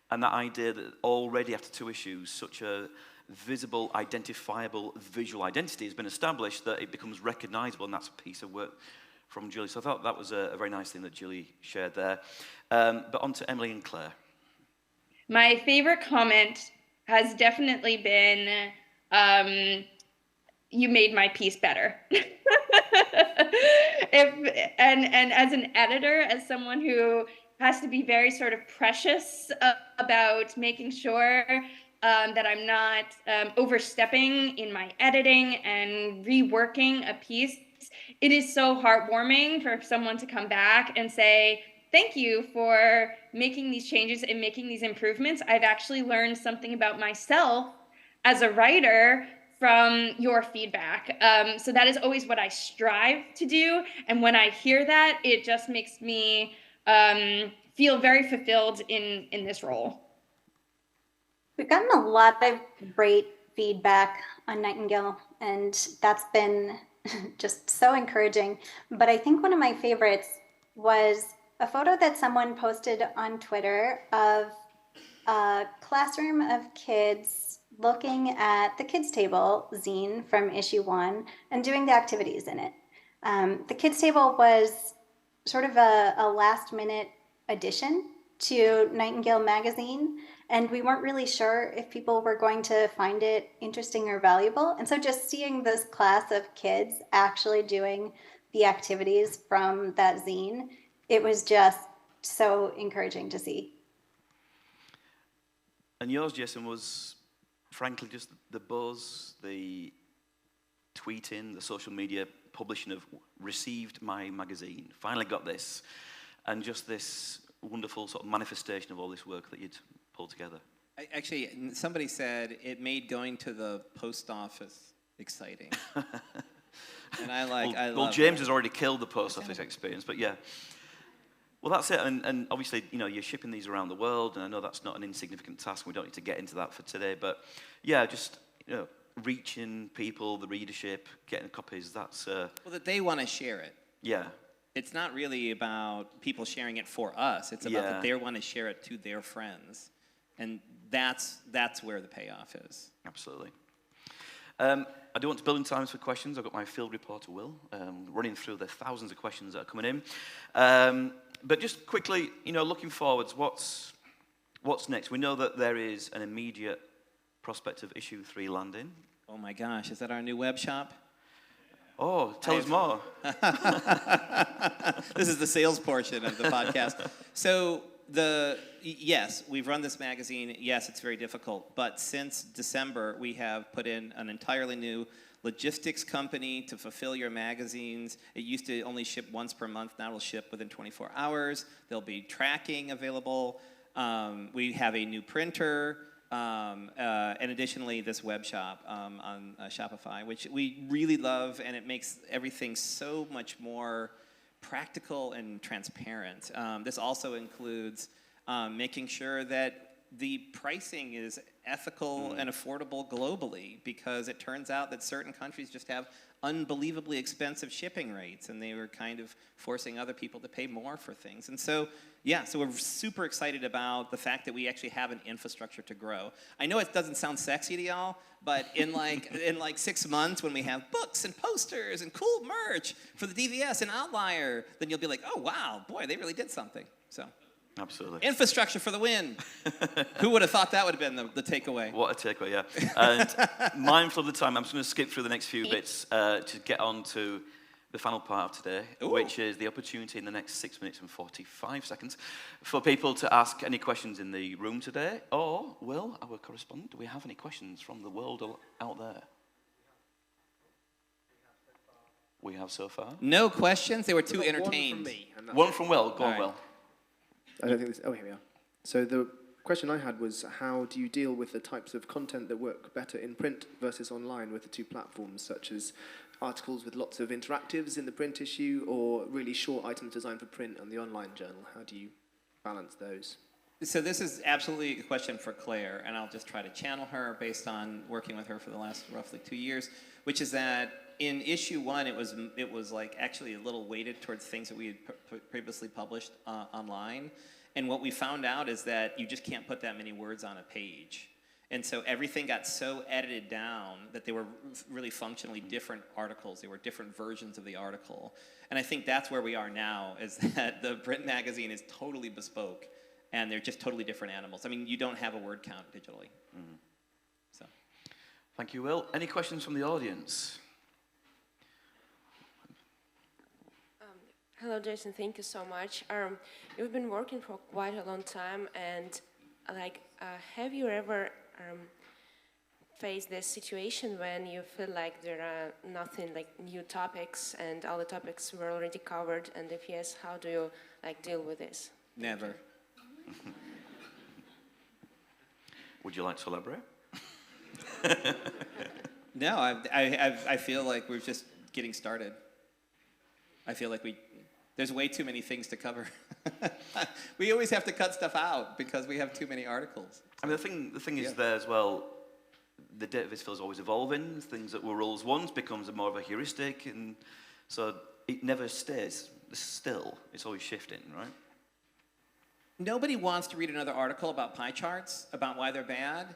And that idea that already after 2 issues, such a visible, identifiable visual identity has been established that it becomes recognizable, and that's a piece of work from Julie. So I thought that was a very nice thing that Julie shared there. But on to Emily and Claire. My favorite comment has definitely been, you made my piece better. And as an editor, as someone who has to be very sort of precious about making sure that I'm not overstepping in my editing and reworking a piece, it is so heartwarming for someone to come back and say, thank you for making these changes and making these improvements. I've actually learned something about myself as a writer from your feedback. So that is always what I strive to do. And when I hear that, it just makes me feel very fulfilled in this role. We've gotten a lot of great feedback on Nightingale, and that's been just so encouraging. But I think one of my favorites was a photo that someone posted on Twitter of a classroom of kids looking at the Kids Table zine from issue 1 and doing the activities in it. The Kids Table was sort of a last-minute addition to Nightingale magazine, and we weren't really sure if people were going to find it interesting or valuable. And so just seeing this class of kids actually doing the activities from that zine, it was just so encouraging to see. And yours, Jason, was frankly just the buzz, the tweeting, the social media publishing of received my magazine, finally got this, and just this wonderful sort of manifestation of all this work that you'd pulled together. Actually, somebody said it made going to the post office exciting. And I love James has already killed the post office experience, but yeah. Well, that's it, and obviously, you know, you're shipping these around the world, and I know that's not an insignificant task. We don't need to get into that for today, but yeah, just, you know, reaching people, the readership, getting copies, that's... well, that they want to share it. Yeah. It's not really about people sharing it for us. It's about that they want to share it to their friends. And that's where the payoff is. Absolutely. I do want to build in time for questions. I've got my field reporter, Will, running through the thousands of questions that are coming in. But just quickly, you know, looking forwards, what's next? We know that there is an immediate prospect of issue 3 landing. Oh my gosh, is that our new web shop? Oh, tell us more. This is the sales portion of the podcast. So yes, we've run this magazine. Yes, it's very difficult. But since December, we have put in an entirely new logistics company to fulfill your magazines. It used to only ship once per month. Now it'll ship within 24 hours. There'll be tracking available. We have a new printer. And additionally, this web shop on Shopify, which we really love, and it makes everything so much more practical and transparent. This also includes making sure that the pricing is ethical and affordable globally, because it turns out that certain countries just have unbelievably expensive shipping rates, and they were kind of forcing other people to pay more for things. And so, yeah, so we're super excited about the fact that we actually have an infrastructure to grow. I know it doesn't sound sexy to y'all, but in like 6 months, when we have books and posters and cool merch for the DVS and Outlier, then you'll be like, oh wow, boy, they really did something. So. Absolutely. Infrastructure for the win. Who would have thought that would have been the takeaway? What a takeaway, yeah. And mindful of the time, I'm just going to skip through the next few bits to get on to the final part of today, which is the opportunity in the next 6 minutes and 45 seconds for people to ask any questions in the room today, or, Will, our correspondent, do we have any questions from the world out there? We have so far. No questions? They were too entertained. One from me. One from Will. Go on, Will. I don't think this... Oh, here we are. So the question I had was, how do you deal with the types of content that work better in print versus online with the two platforms, such as articles with lots of interactives in the print issue, or really short items designed for print on the online journal? How do you balance those? So this is absolutely a question for Claire, and I'll just try to channel her based on working with her for the last roughly 2 years, which is that in issue 1, it was like actually a little weighted towards things that we had previously published online. And what we found out is that you just can't put that many words on a page. And so everything got so edited down that they were really functionally different articles. They were different versions of the article. And I think that's where we are now, is that the print magazine is totally bespoke, and they're just totally different animals. I mean, you don't have a word count digitally. Thank you, Will. Any questions from the audience? Hello, Jason. Thank you so much. You've been working for quite a long time, and have you ever faced this situation when you feel like there are nothing like new topics, and all the topics were already covered? And if yes, how do you deal with this? Never. Would you like to elaborate? No, I feel like we're just getting started. I feel like there's way too many things to cover. We always have to cut stuff out because we have too many articles. I mean, the thing is there as well, the dataviz field is always evolving. Things that were rules once becomes more of a heuristic, and so it never stays still. It's always shifting, right? Nobody wants to read another article about pie charts, about why they're bad,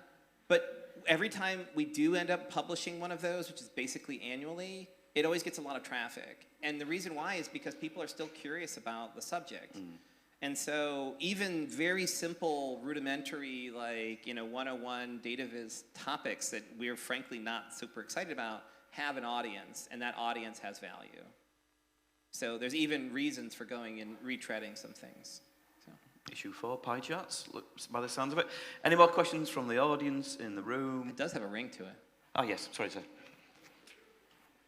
but every time we do end up publishing one of those, which is basically annually, it always gets a lot of traffic. And the reason why is because people are still curious about the subject. And so even very simple, rudimentary, 101 dataviz topics that we're frankly not super excited about have an audience, and that audience has value. So there's even reasons for going and retreading some things. Issue 4, pie charts, by the sounds of it. Any more questions from the audience in the room? It does have a ring to it. Oh, yes. Sorry, sir.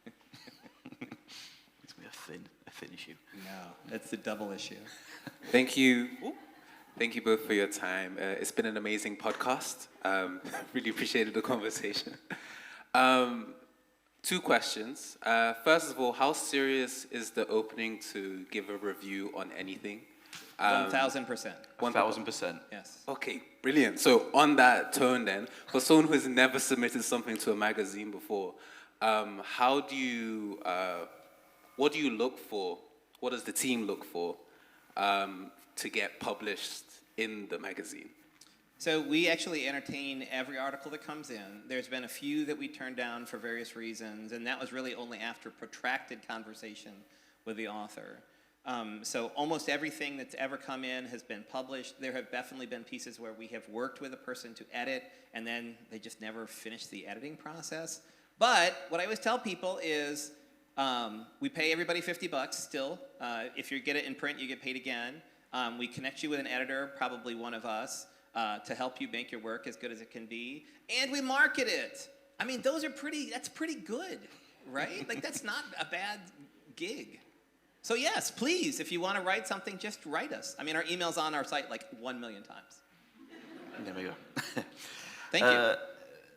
It's going to be a thin issue. No, that's the double issue. Thank you. Thank you both for your time. It's been an amazing podcast. Really appreciated the conversation. 2 questions. First of all, how serious is the opening to give a review on anything? 1,000%. 1,000%. Yes. Okay, brilliant. So on that tone then, for someone who has never submitted something to a magazine before, what do you look for? What does the team look for to get published in the magazine? So we actually entertain every article that comes in. There's been a few that we turned down for various reasons, and that was really only after protracted conversation with the author. So almost everything that's ever come in has been published. There have definitely been pieces where we have worked with a person to edit, and then they just never finished the editing process. But what I always tell people is we pay everybody $50 still. If you get it in print, you get paid again. We connect you with an editor, probably one of us, to help you make your work as good as it can be. And we market it. I mean, that's pretty good, right? That's not a bad gig. So yes, please, if you want to write something, just write us. I mean, our email's on our site 1 million times. There we go. Thank you.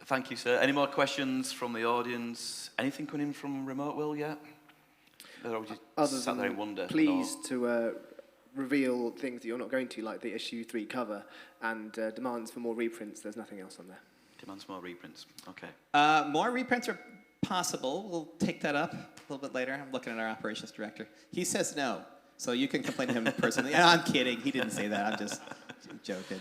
Thank you, sir. Any more questions from the audience? Anything coming in from remote, Will, yet? Or just Other sat there than and wonder? pleased to reveal things that you're not going to, like the issue 3 cover and demands for more reprints. There's nothing else on there. Demands for more reprints. Okay. More reprints are possible. We'll take that up a little bit later. I'm looking at our operations director. He says no, so you can complain to him personally. I'm kidding. He didn't say that. I'm just joking.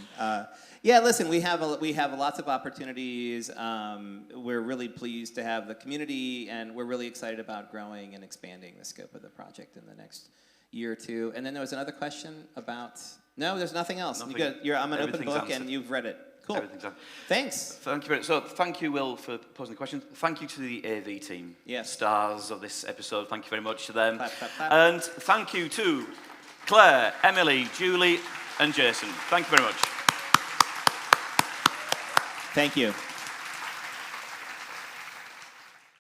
Yeah, listen, we have lots of opportunities. We're really pleased to have the community, and we're really excited about growing and expanding the scope of the project in the next year or 2. And then there was another question about... No, there's nothing else. I'm an open book, answered. And you've read it. Cool. Everything's done. Thanks. Thank you very much. So thank you, Will, for posing the question. Thank you to the AV team. Yes. Stars of this episode. Thank you very much to them. Clap, clap, clap. And thank you to Claire, Emily, Julie, and Jason. Thank you very much. Thank you.